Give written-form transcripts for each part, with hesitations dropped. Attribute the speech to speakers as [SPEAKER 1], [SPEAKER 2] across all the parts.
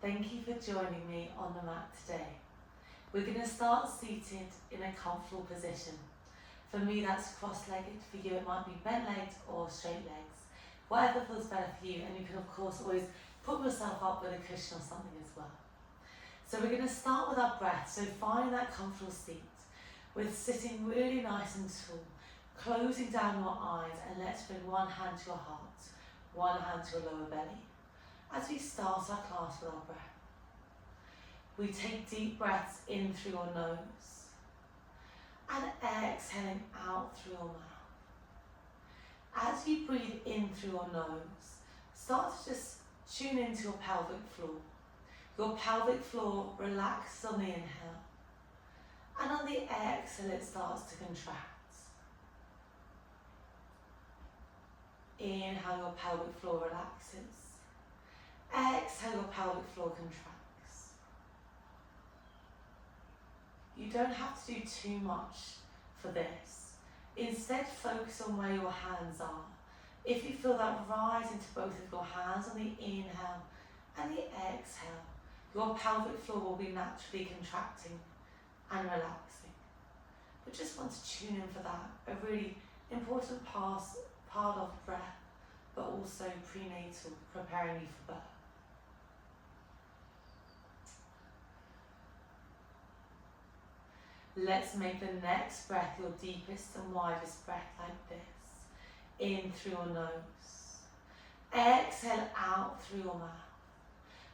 [SPEAKER 1] Thank you for joining me on the mat today. We're going to start seated in a comfortable position. For me that's cross-legged, for you it might be bent legs or straight legs. Whatever feels better for you, and you can of course always put yourself up with a cushion or something as well. So we're going to start with our breath, so find that comfortable seat with sitting really nice and tall, closing down your eyes, and let's bring one hand to your heart, one hand to your lower belly. As we start our class with our breath, we take deep breaths in through your nose and exhaling out through your mouth. As you breathe in through your nose, start to just tune into your pelvic floor. Your pelvic floor relaxes on the inhale, and on the exhale it starts to contract. Inhale, your pelvic floor relaxes. Exhale, your pelvic floor contracts. You don't have to do too much for this. Instead, focus on where your hands are. If you feel that rise into both of your hands on the inhale and the exhale, your pelvic floor will be naturally contracting and relaxing. But just want to tune in for that, a really important part of breath, but also prenatal, preparing you for birth. Let's make the next breath your deepest and widest breath like this. In through your nose. Exhale out through your mouth.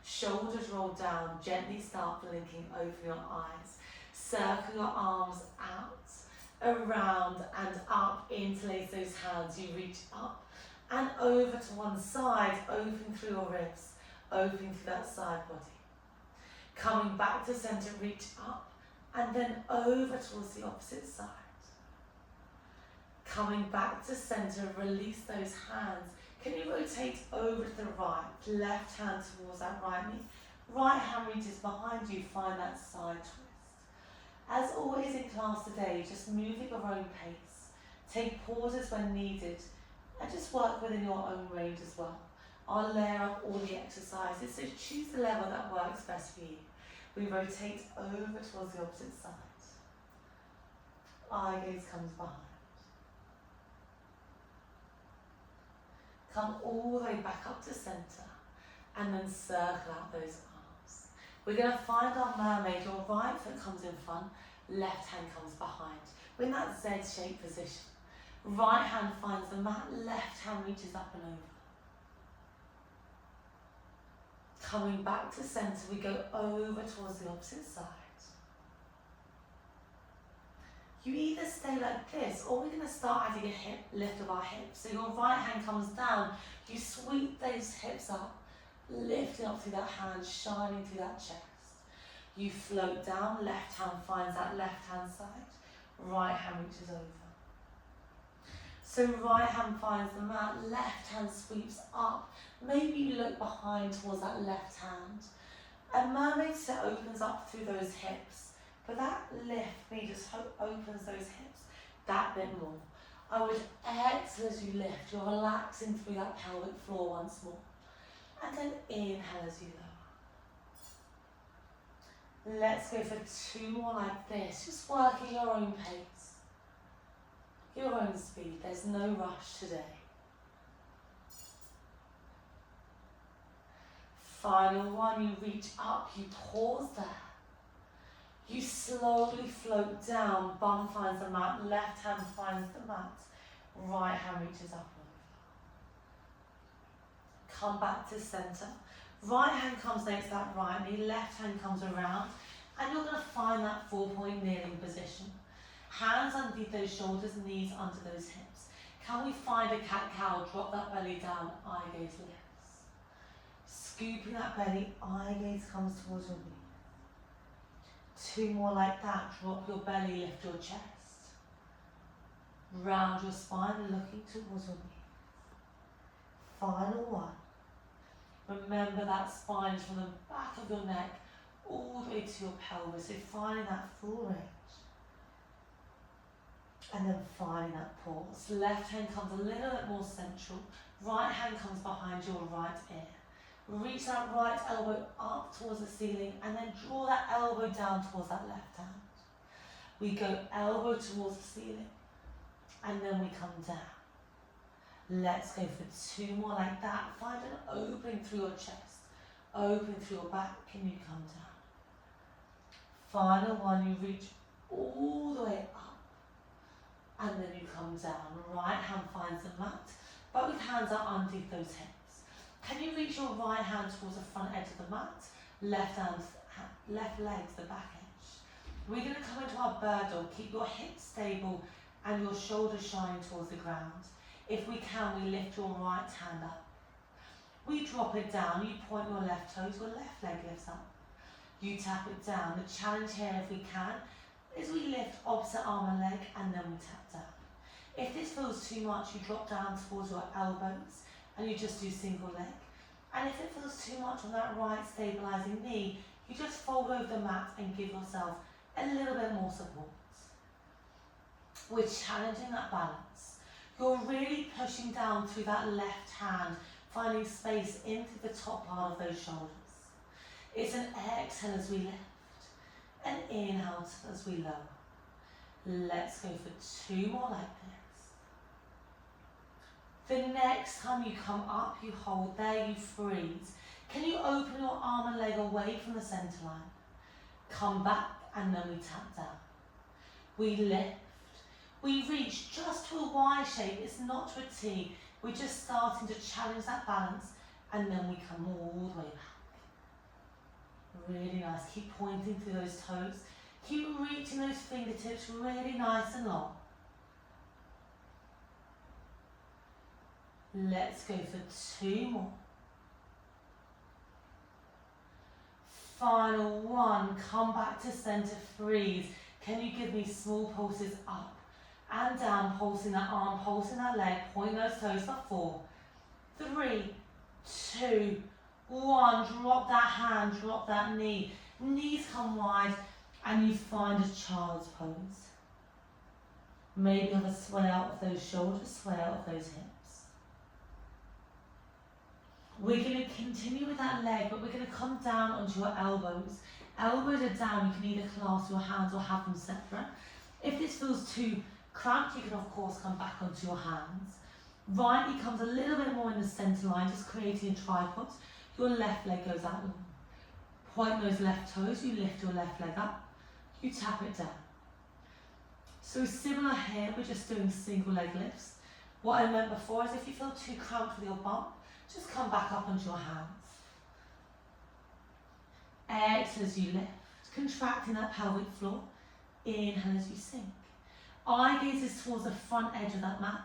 [SPEAKER 1] Shoulders roll down, gently start blinking, open your eyes. Circle your arms out, around and up, interlace those hands. You reach up and over to one side, open through your ribs, opening through that side body. Coming back to center, reach up and then over towards the opposite side. Coming back to center, release those hands. Can you rotate over to the right, left hand towards that right knee. Right hand reaches behind you, find that side twist. As always in class today, just move at your own pace. Take pauses when needed and just work within your own range as well. I'll layer up all the exercises, so choose the level that works best for you. We rotate over towards the opposite side. Eye gaze comes behind. Come all the way back up to center and then circle out those arms. We're going to find our mermaid. Your right foot comes in front, left hand comes behind. We're in that Z-shaped position. Right hand finds the mat, left hand reaches up and over. Coming back to center, we go over towards the opposite side. You either stay like this, or we're going to start adding a hip lift of our hips. So your right hand comes down, you sweep those hips up, lifting up through that hand, shining through that chest. You float down, left hand finds that left hand side, right hand reaches over. So right hand finds the mat, left hand sweeps up. Maybe you look behind towards that left hand. A mermaid sit opens up through those hips. But that lift, me just opens those hips that bit more. I would exhale as you lift. You're relaxing through that pelvic floor once more. And then inhale as you lower. Let's go for two more like this. Just working your own pace. Your own speed. There's no rush today. Final one, you reach up, you pause there. You slowly float down, bum finds the mat, left hand finds the mat, right hand reaches up and over. Come back to center. Right hand comes next to that right knee, left hand comes around, and you're going to find that 4-point kneeling position. Hands underneath those shoulders, knees under those hips. Can we find a cat-cow, drop that belly down, eye gaze lifts. Scooping that belly, eye gaze comes towards your knee. Two more like that. Drop your belly, lift your chest. Round your spine, looking towards your knee. Final one. Remember that spine is from the back of your neck all the way to your pelvis. So finding that full range. And then finding that pause. Left hand comes a little bit more central. Right hand comes behind your right ear. Reach that right elbow up towards the ceiling and then draw that elbow down towards that left hand. We go elbow towards the ceiling and then we come down. Let's go for 2 more like that. Find an opening through your chest, open through your back, and you come down. Final one, you reach all the way up and then you come down. Right hand finds the mat, both hands are underneath those hips. Can you reach your right hand towards the front edge of the mat, left leg to the back edge? We're going to come into our bird dog. Keep your hips stable and your shoulders shining towards the ground. If we can, we lift your right hand up. We drop it down, you point your left toes, your left leg lifts up. You tap it down. The challenge here, if we can, is we lift opposite arm and leg and then we tap down. If this feels too much, you drop down towards your elbows and you just do single leg. And if it feels too much on that right stabilizing knee, you just fold over the mat and give yourself a little bit more support. We're challenging that balance. You're really pushing down through that left hand, finding space into the top part of those shoulders. It's an exhale as we lift, an inhale as we lower. Let's go for 2 more like this. The next time you come up, you hold there, you freeze. Can you open your arm and leg away from the center line? Come back and then we tap down. We lift. We reach just to a Y shape. It's not to a T. We're just starting to challenge that balance and then we come all the way back. Really nice. Keep pointing through those toes. Keep reaching those fingertips really nice and long. Let's go for 2 more. Final one. Come back to center, freeze. Can you give me small pulses up and down, pulsing that arm, pulsing that leg, point those toes for 4, 3, 2, 1. Drop that hand, drop that knee. Knees come wide and you find a child's pose. Maybe have a sway out of those shoulders, sway out of those hips. We're going to continue with that leg, but we're going to come down onto your elbows. Elbows are down. You can either clasp your hands or have them separate. If this feels too cramped, you can of course come back onto your hands. Right knee comes a little bit more in the center line, just creating a tripod. Your left leg goes out long. Point those left toes, you lift your left leg up, you tap it down. So similar here, we're just doing single leg lifts. What I meant before is if you feel too cramped with your bump, just come back up onto your hands. Exhale as you lift, contracting that pelvic floor. Inhale as you sink. Eye gaze is towards the front edge of that mat,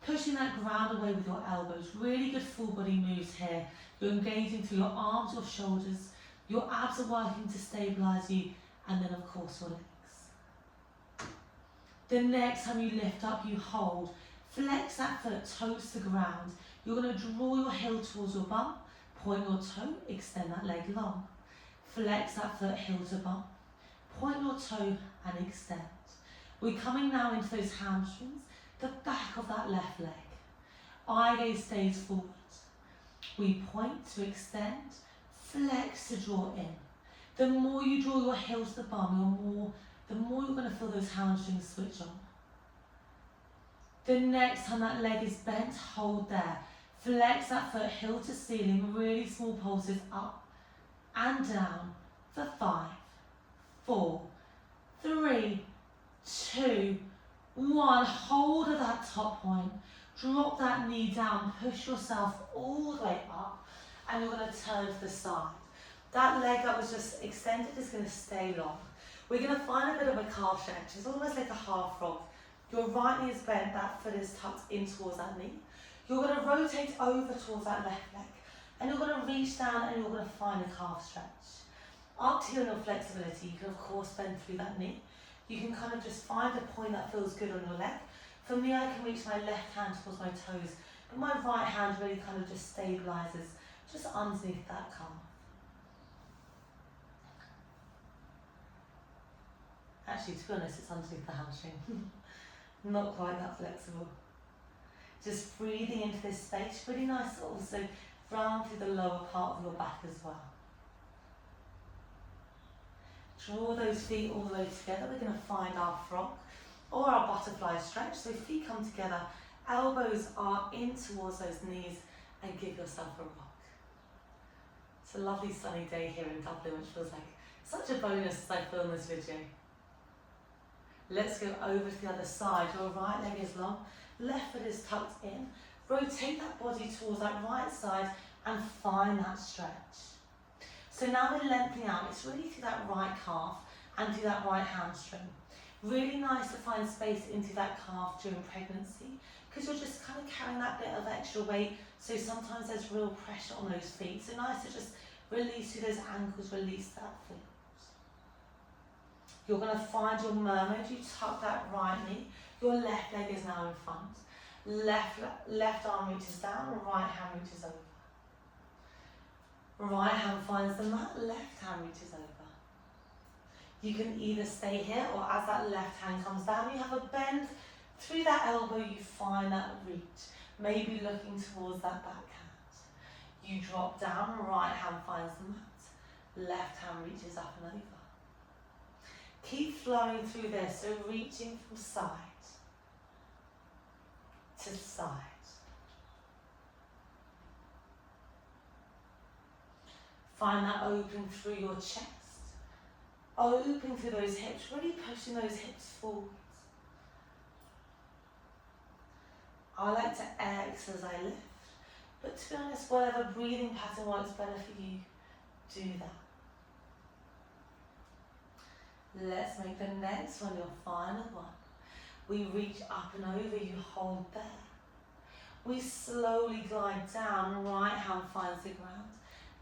[SPEAKER 1] pushing that ground away with your elbows. Really good full body moves here. You're engaging through your arms, your shoulders. Your abs are working to stabilize you, and then of course your legs. The next time you lift up, you hold. Flex that foot, toes to ground. You're going to draw your heel towards your bum, point your toe, extend that leg long. Flex that foot, heel to bum, point your toe and extend. We're coming now into those hamstrings, the back of that left leg. Eye gaze stays forward. We point to extend, flex to draw in. The more you draw your heel to the bum, the more you're going to feel those hamstrings switch on. The next time that leg is bent, hold there. Flex that foot, heel to ceiling, really small pulses up and down for 5, 4, 3, 2, 1. Hold at that top point. Drop that knee down, push yourself all the way up, and you're going to turn to the side. That leg that was just extended is going to stay long. We're going to find a bit of a calf stretch. It's almost like a half frog. Your right knee is bent, that foot is tucked in towards that knee. You're going to rotate over towards that left leg, and you're going to reach down and you're going to find a calf stretch. Up to you and your flexibility, you can of course bend through that knee. You can kind of just find a point that feels good on your leg. For me, I can reach my left hand towards my toes, but my right hand really kind of just stabilizes just underneath that calf. Actually, to be honest, it's underneath the hamstring. Not quite that flexible. Just breathing into this space. Really nice to also round through the lower part of your back as well. Draw those feet all the way together. We're going to find our frog or our butterfly stretch. So feet come together, elbows are in towards those knees, and give yourself a rock. It's a lovely sunny day here in Dublin, which feels like such a bonus as I film this video. Let's go over to the other side. Your right leg is long, left foot is tucked in. Rotate that body towards that right side and find that stretch. So now we're lengthening out. It's really through that right calf and through that right hamstring. Really nice to find space into that calf during pregnancy, because you're just kind of carrying that bit of extra weight, so sometimes there's real pressure on those feet. So nice to just release through those ankles, release that foot. You're going to find your mermaid. You tuck that right knee. Your left leg is now in front. Left arm reaches down, right hand reaches over. Right hand finds the mat, left hand reaches over. You can either stay here, or as that left hand comes down, you have a bend through that elbow, you find that reach, maybe looking towards that backhand. You drop down, right hand finds the mat, left hand reaches up and over. Keep flowing through this, so reaching from side to side. Find that open through your chest, open through those hips, really pushing those hips forwards. I like to exhale as I lift, but to be honest, whatever breathing pattern works better for you, do that. Let's make the next one your final one. We reach up and over, you hold there. We slowly glide down, right hand finds the ground,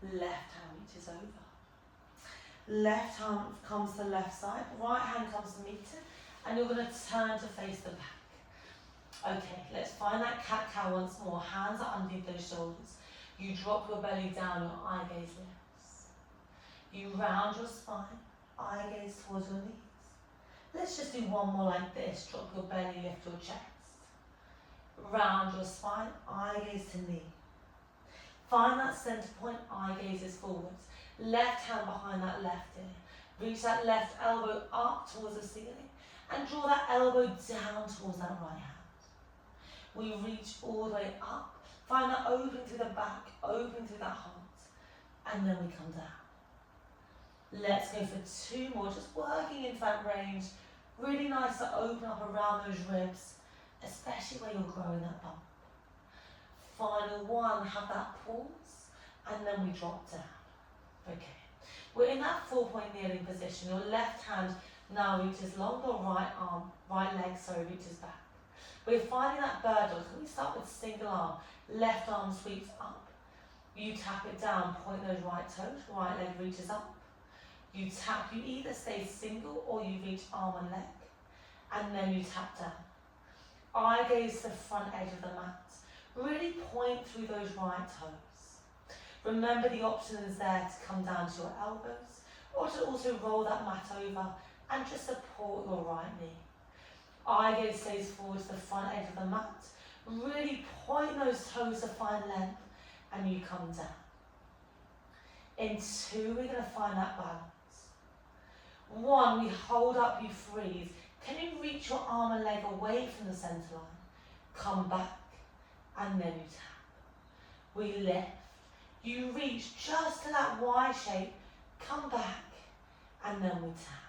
[SPEAKER 1] left hand reaches over. Left hand comes to the left side, right hand comes to meet it, and you're going to turn to face the back. Okay, let's find that cat-cow once more. Hands are underneath those shoulders. You drop your belly down, your eye gaze lifts. You round your spine, eye gaze towards your knees. Let's just do one more like this. Drop your belly, lift your chest. Round your spine, eye gaze to knee. Find that center point, eye gazes forwards. Left hand behind that left ear. Reach that left elbow up towards the ceiling and draw that elbow down towards that right hand. We reach all the way up. Find that open through the back, open through that heart, and then we come down. Let's go for two more, just working into that range. Really nice to open up around those ribs, especially where you're growing that bump. Final one, have that pause, and then we drop down. Okay, we're in that 4-point kneeling position. Your left hand now reaches long, your right leg, reaches back. We're finding that bird dog. Can we start with single arm? Left arm sweeps up. You tap it down, point those right toes, right leg reaches up. You tap, you either stay single or you reach arm and leg, and then you tap down. Eye gaze to the front edge of the mat. Really point through those right toes. Remember the option is there to come down to your elbows, or to also roll that mat over and just support your right knee. Eye gaze stays forward to the front edge of the mat. Really point those toes to find length, and you come down. In two, we're going to find that balance. One, we hold up, you freeze. Can you reach your arm and leg away from the center line? Come back, and then you tap. We lift. You reach just to that Y shape, come back, and then we tap.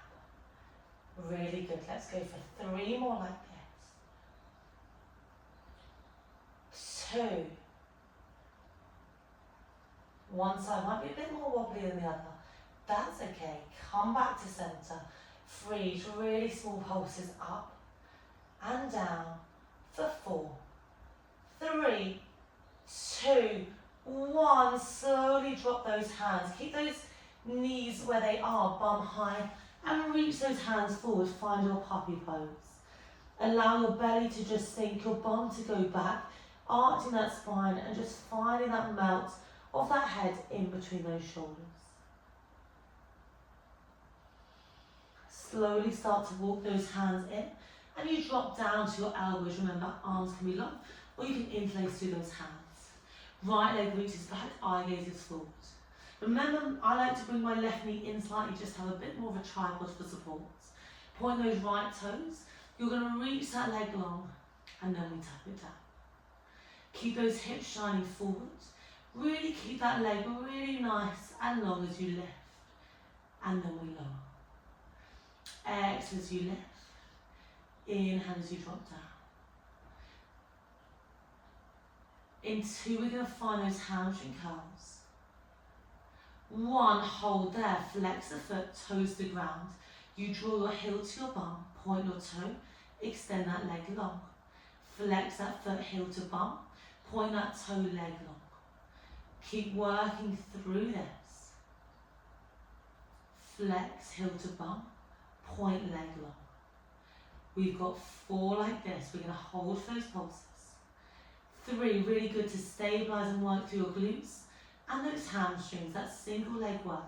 [SPEAKER 1] Really good. Let's go for 3 more like this. 2. One side might be a bit more wobbly than the other. That's okay. Come back to center. Freeze. Really small pulses up and down for 4, 3, 2, 1. Slowly drop those hands. Keep those knees where they are, bum high, and reach those hands forward. Find your puppy pose. Allow your belly to just sink, your bum to go back, arching that spine and just finding that melt of that head in between those shoulders. Slowly start to walk those hands in, and you drop down to your elbows. Remember, arms can be long, or you can interlace through those hands. Right leg reaches back, eye gazes forward. Remember, I like to bring my left knee in slightly, just have a bit more of a tripod for support. Point those right toes. You're going to reach that leg long, and then we tap it down. Keep those hips shining forward. Really keep that leg really nice and long as you lift. And then we lower. Exhale as you lift. Inhale as you drop down. In 2, we're going to find those hamstring curls. 1, hold there, flex the foot, toes to ground. You draw your heel to your bum, point your toe, extend that leg long. Flex that foot, heel to bum, point that toe, leg long. Keep working through this. Flex, heel to bum, point leg long. We've got 4 like this. We're going to hold for those pulses. 3, really good to stabilise and work through your glutes and those hamstrings, that single leg work.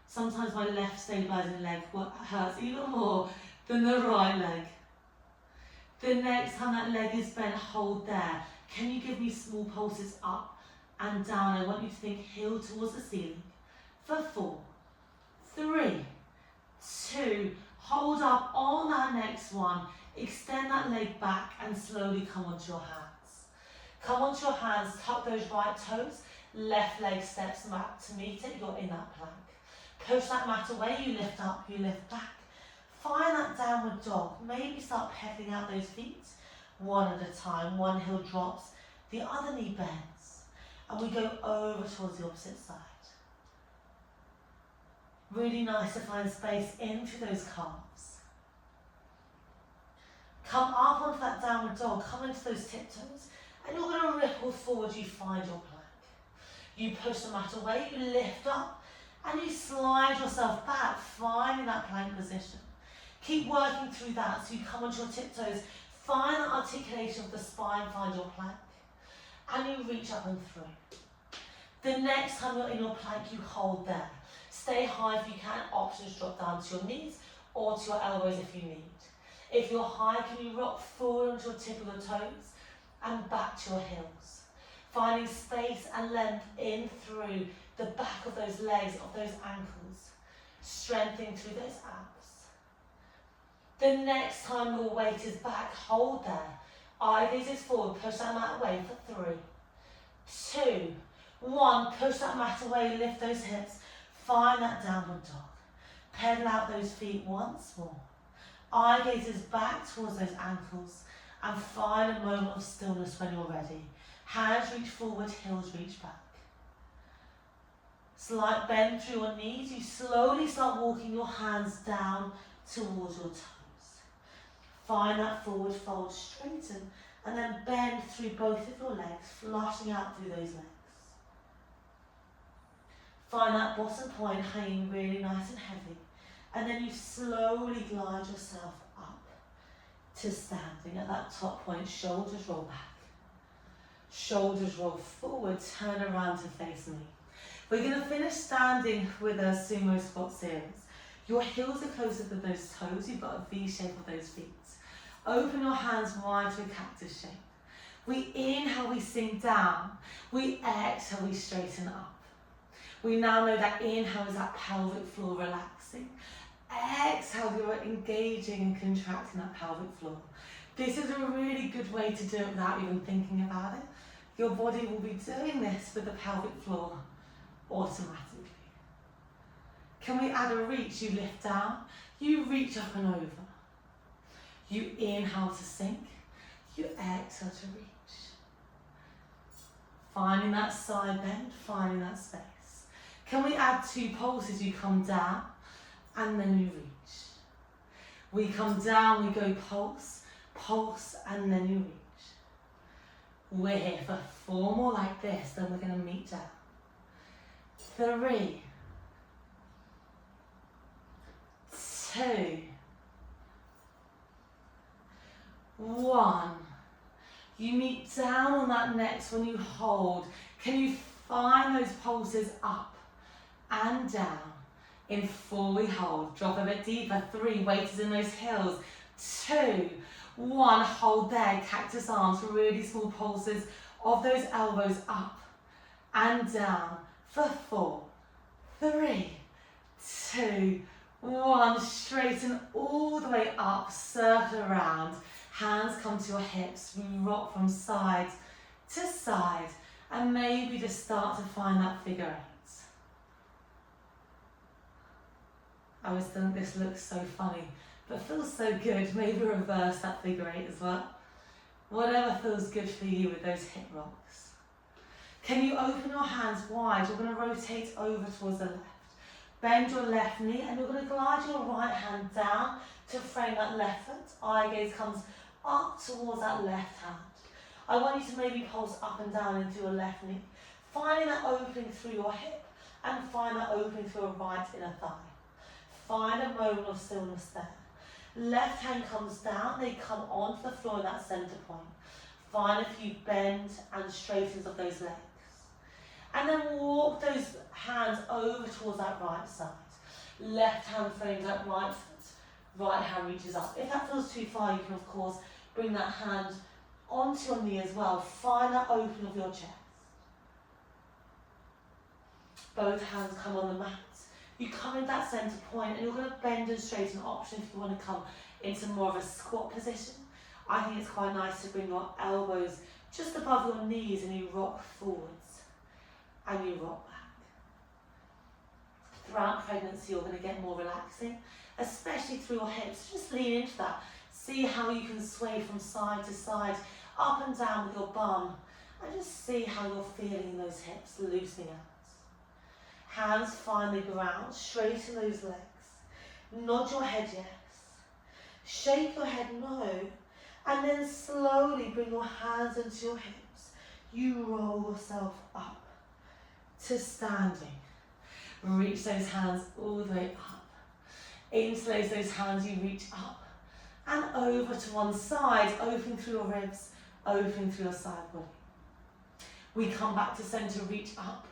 [SPEAKER 1] Sometimes my left stabilising leg hurts even more than the right leg. The next time that leg is bent, hold there. Can you give me small pulses up and down? I want you to think heel towards the ceiling for 4, 3, 2, hold up on that next one. Extend that leg back and slowly come onto your hands. Come onto your hands, tuck those right toes, left leg steps back to meet it, you're in that plank. Push that mat away, you lift up, you lift back. Find that downward dog. Maybe start pedaling out those feet, one at a time. One heel drops, the other knee bends. And we go over towards the opposite side. Really nice to find space in through those calves. Come up onto that downward dog, come into those tiptoes, and you're going to ripple forward, you find your plank. You push the mat away, you lift up, and you slide yourself back, finding that plank position. Keep working through that, so you come onto your tiptoes, find that articulation of the spine, find your plank, and you reach up and through. The next time you're in your plank, you hold there. Stay high if you can, options drop down to your knees or to your elbows if you need. If you're high, can you rock forward onto your tip of the toes and back to your heels. Finding space and length in through the back of those legs, of those ankles. Strengthening through those abs. The next time your weight is back, hold there. Eye gazes forward, push that mat away for 3, 2, 1. Push that mat away, lift those hips. Find that downward dog. Pedal out those feet once more. Eye gazes back towards those ankles and find a moment of stillness when you're ready. Hands reach forward, heels reach back. Slight bend through your knees. You slowly start walking your hands down towards your toes. Find that forward fold, straighten, and then bend through both of your legs, flushing out through those legs. Find that bottom point hanging really nice and heavy, and then you slowly glide yourself up to standing at that top point. Shoulders roll back. Shoulders roll forward, turn around to face me. We're going to finish standing with a sumo squat series. Your heels are closer to those toes. You've got a V shape of those feet. Open your hands wide to a cactus shape. We inhale, we sink down. We exhale, we straighten up. We now know that inhale is that pelvic floor relaxing. Exhale, you're engaging and contracting that pelvic floor. This is a really good way to do it without even thinking about it. Your body will be doing this with the pelvic floor automatically. Can we add a reach? You lift down, you reach up and over. You inhale to sink, you exhale to reach. Finding that side bend, finding that space. Can we add 2 pulses? You come down and then you reach. We come down, we go pulse, pulse, and then you reach. We're here for 4 more like this, then we're going to meet down. 3, 2, 1. You meet down on that next one, you hold. Can you find those pulses up and down? In 4 we hold. Drop a bit deeper. 3, weight is in those heels. 2, 1, hold there. Cactus arms, really small pulses of those elbows up and down for 4, 3, 2, 1. Straighten all the way up, circle around. Hands come to your hips, rock from side to side, and maybe just start to find that figure 8. I always think this looks so funny, but feels so good. Maybe reverse that figure 8 as well. Whatever feels good for you with those hip rocks. Can you open your hands wide? You're going to rotate over towards the left. Bend your left knee and you're going to glide your right hand down to frame that left foot. Eye gaze comes up towards that left hand. I want you to maybe pulse up and down into your left knee, finding that opening through your hip and find that opening through your right inner thigh. Find a moment of stillness there. Left hand comes down, they come onto the floor in that center point. Find a few bends and straightens of those legs. And then walk those hands over towards that right side. Left hand frames that right foot, right hand reaches up. If that feels too far, you can of course bring that hand onto your knee as well. Find that opening of your chest. Both hands come on the mat. You come in that center point and you're going to bend and straighten. Option if you want to come into more of a squat position. I think it's quite nice to bring your elbows just above your knees and you rock forwards and you rock back. Throughout pregnancy, you're going to get more relaxing, especially through your hips. Just lean into that. See how you can sway from side to side, up and down with your bum, and just see how you're feeling in those hips, loosening out. Hands find the ground, straighten those legs. Nod your head yes. Shake your head no. And then slowly bring your hands into your hips. You roll yourself up to standing. Reach those hands all the way up. Interlace those hands, you reach up and over to one side, open through your ribs, open through your side body. We come back to center, reach up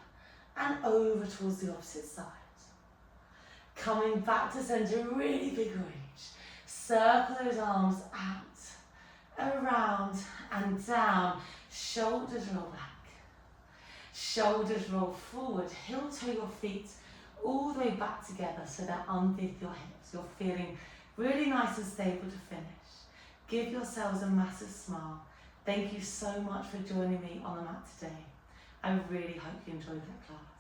[SPEAKER 1] and over towards the opposite side. Coming back to center, really big reach. Circle those arms out, around and down. Shoulders roll back. Shoulders roll forward. Heel toe your feet all the way back together so they're underneath your hips. You're feeling really nice and stable to finish. Give yourselves a massive smile. Thank you so much for joining me on the mat today. I really hope you enjoyed that class.